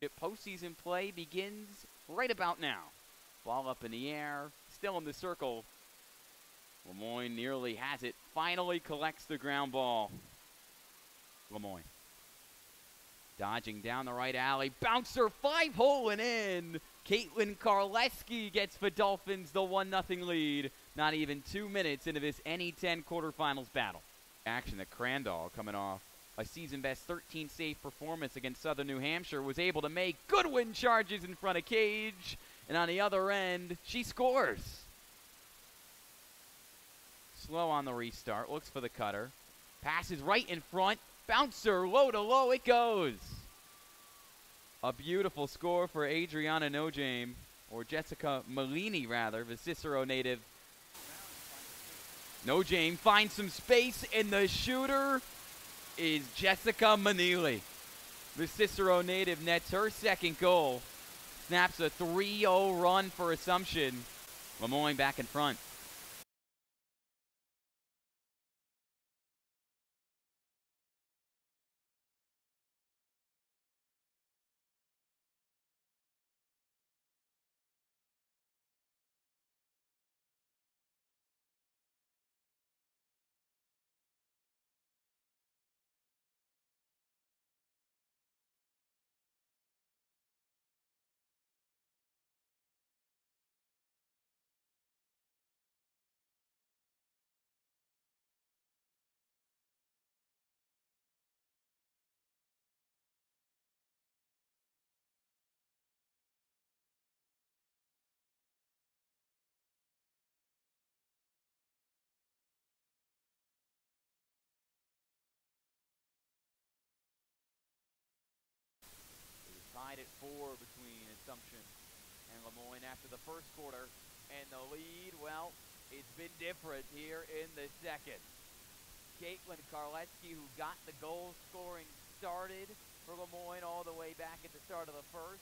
Postseason play begins right about now. Ball up in the air, still in the circle. Moyne nearly has it, finally collects the ground ball. Moyne dodging down the right alley, bouncer 5-hole and in. Caitlin Karleski gets the Dolphins the 1-0 lead. Not even 2 minutes into this NE10 quarterfinals battle. Action that Crandall, coming off a season-best 13-save performance against Southern New Hampshire, was able to make. Goodwin charges in front of Cage, and on the other end, she scores. Slow on the restart, looks for the cutter. Passes right in front, bouncer, low to low, it goes. A beautiful score for Adriana Nojame, or Jessica Malini rather, the Cicero native. Nojame finds some space, and the shooter is Jessica Manili. The Cicero native nets her second goal. Snaps a 3-0 run for Assumption. Moyne back in front. Tied at 4 between Assumption and Moyne after the first quarter. And the lead, well, it's been different here in the second. Caitlin Karleski, who got the goal scoring started for Moyne all the way back at the start of the first.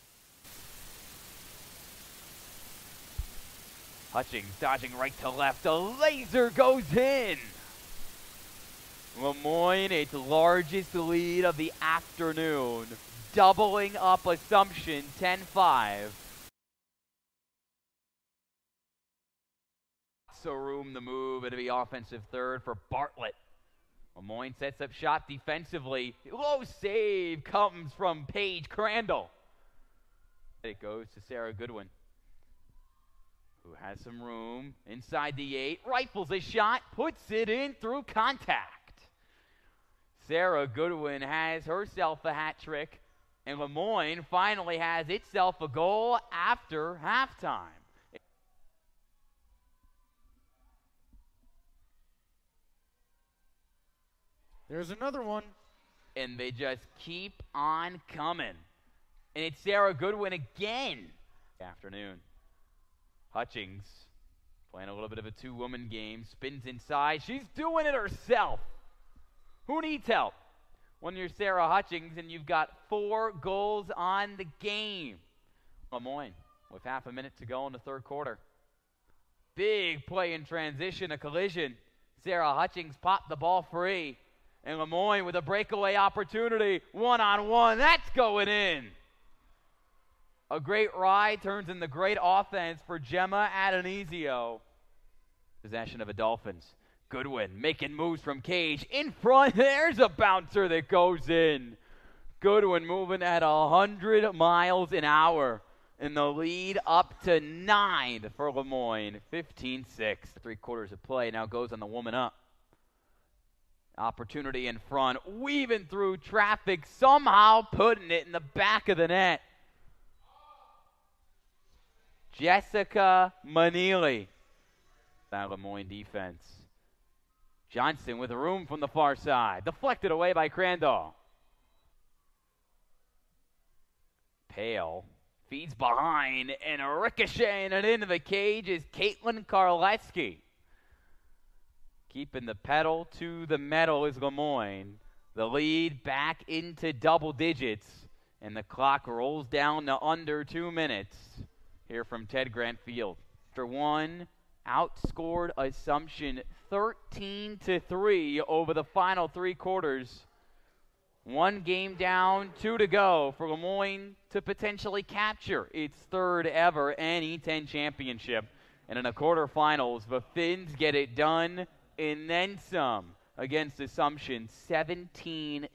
Hutchings dodging right to left. A laser goes in. Moyne, its largest lead of the afternoon, doubling up Assumption 10-5. So room to move into the offensive third for Bartlett. Moyne sets up shot defensively. Low save comes from Paige Crandall. It goes to Sarah Goodwin, who has some room inside the 8. Rifles a shot, puts it in through contact. Sarah Goodwin has herself a hat trick. And Moyne finally has itself a goal after halftime. There's another one. And they just keep on coming. And it's Sarah Goodwin again. Afternoon. Hutchings playing a little bit of a two-woman game. Spins inside. She's doing it herself. Who needs help? When you're Sarah Hutchings and you've got 4 goals on the game. Moyne with half a minute to go in the third quarter. Big play in transition, a collision. Sarah Hutchings popped the ball free. And Moyne with a breakaway opportunity. 1-on-1, that's going in. A great ride turns into great offense for Gemma Adonisio. Possession of the Dolphins. Goodwin making moves from Cage. In front, there's a bouncer that goes in. Goodwin moving at 100 miles an hour. And the lead up to 9 for Moyne. 15-6. 3 quarters of play now goes on the woman up. Opportunity in front. Weaving through traffic. Somehow putting it in the back of the net. Jessica Manili. That Moyne defense. Johnson with room from the far side. Deflected away by Crandall. Pale feeds behind and ricocheting it into the cage is Caitlin Karleski. Keeping the pedal to the metal is Moyne. The lead back into double digits. And the clock rolls down to under 2 minutes. Here from Ted Grant Field. After one, outscored Assumption 13-3 over the final 3 quarters. One game down, 2 to go for Moyne to potentially capture its third ever NE10 championship. And in the quarterfinals, the Finns get it done and then some against Assumption, 17-7.